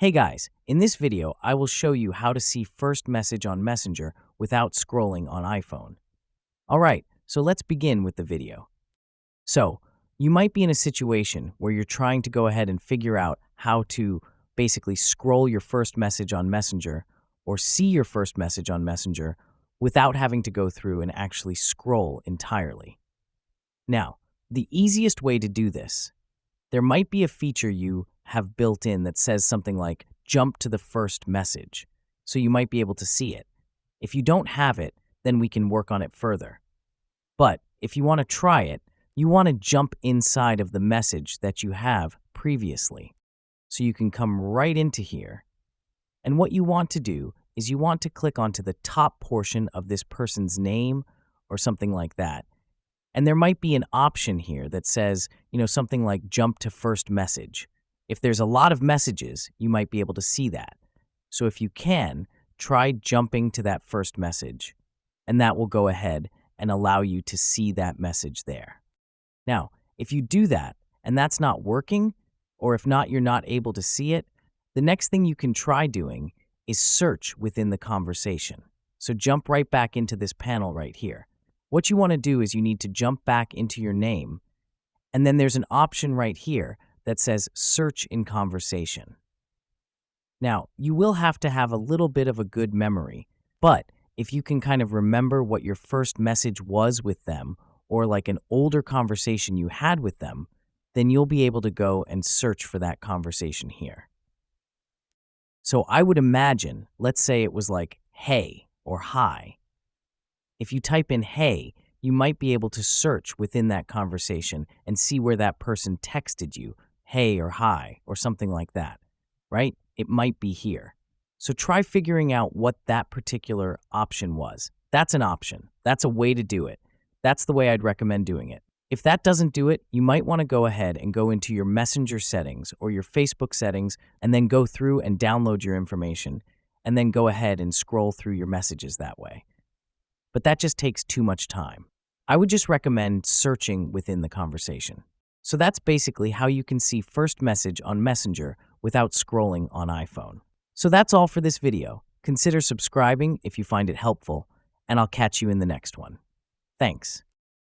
Hey guys, in this video, I will show you how to see first message on Messenger without scrolling on iPhone. Alright, so let's begin with the video. So, you might be in a situation where you're trying to go ahead and figure out how to basically scroll your first message on Messenger or see your first message on Messenger without having to go through and actually scroll entirely. Now, the easiest way to do this, there might be a feature you have built in that says something like jump to the first message, so you might be able to see it. If you don't have it, then we can work on it further. But if you want to try it, you want to jump inside of the message that you have previously. So you can come right into here. And what you want to do is you want to click onto the top portion of this person's name or something like that. And there might be an option here that says, something like jump to first message. If there's a lot of messages, you might be able to see that. So if you can, try jumping to that first message, and that will go ahead and allow you to see that message there. Now, if you do that and that's not working, or if not, you're not able to see it, the next thing you can try doing is search within the conversation. So jump right back into this panel right here. What you want to do is you need to jump back into your name, and then there's an option right here that says Search in Conversation. Now, you will have to have a little bit of a good memory, but if you can kind of remember what your first message was with them, or like an older conversation you had with them, then you'll be able to go and search for that conversation here. So I would imagine, let's say it was like, hey, or hi. If you type in hey, you might be able to search within that conversation and see where that person texted you, hey or hi, or something like that, right? It might be here. So try figuring out what that particular option was. That's an option. That's a way to do it. That's the way I'd recommend doing it. If that doesn't do it, you might want to go ahead and go into your Messenger settings or your Facebook settings and then go through and download your information and then go ahead and scroll through your messages that way. But that just takes too much time. I would just recommend searching within the conversation. So that's basically how you can see first message on Messenger without scrolling on iPhone. So that's all for this video. Consider subscribing if you find it helpful, and I'll catch you in the next one. Thanks.